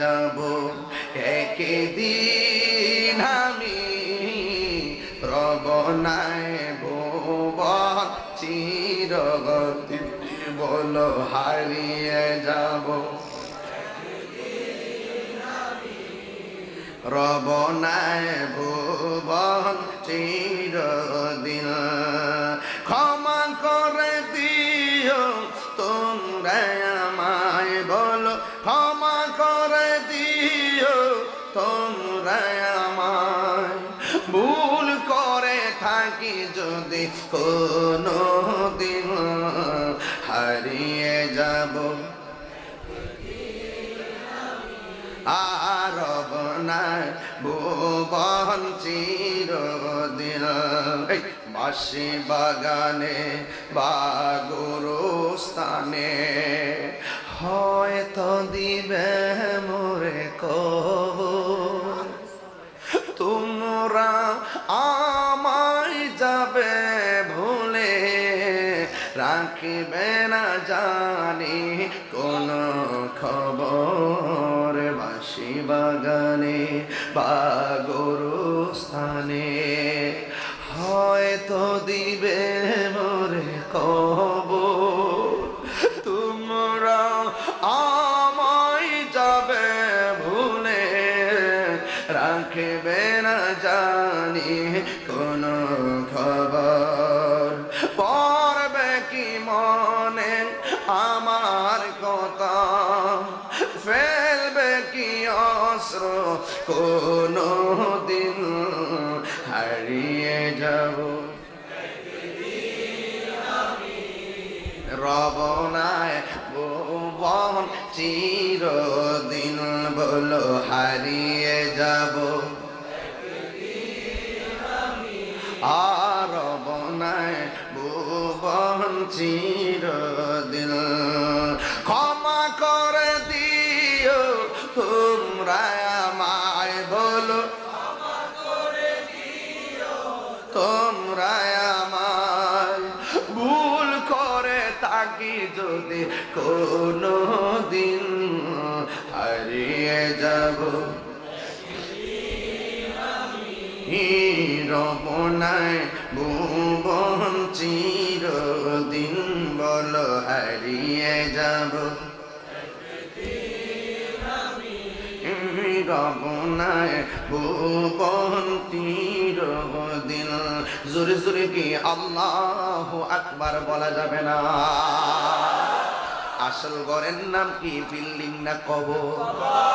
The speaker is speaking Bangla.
যাব একদিন আমি রব নাই ভুবন চিরগতি বলো হারিয়ে যাব রব নাই ভুবন চিরদিন ক্ষমা করে দিও তোমরা আমায় বলো ক্ষমা করে দিও তোমরা আমায় ভুল করে থাকি যদি কোনো দিন হারিয়ে যাব আর রব নাই ভুবন চিরদিন বাঁশি বাগানে বা গোরস্থানে হয়তো দিবে মোরে কবর তোমরা আমায় যাবে ভুলে রাখিবে না জানি কোন খবর বাঁশি বাগানে বা গোরস্থানে হয়তো দিবে মোরে কবর তোমরা আমায় যাবে ভুলে রাখবে না জানি কোন খবর পড়বে কি মনে আমার কথা ফেলবে কি অস্ত্র কোনো দিন হারিয়ে যাব রব নাই ভুবন চিরদিন বলো হারিয়ে যাব আর রব নাই ভুবন চিরদিন ক্ষমা করে দিও তোমরা আমায় বলো তোমরা আমায় ভুল করে থাকি যদি কোনো দিন হারিয়ে যাব রব নাই ভুবন চিরদিন বলো হারিয়ে যাব রব নাই ভুবন চিরদিন জোরে জোরে কি আল্লাহু আকবার বলা যাবে না আসল ঘরের নাম কি বিল্ডিং না কবর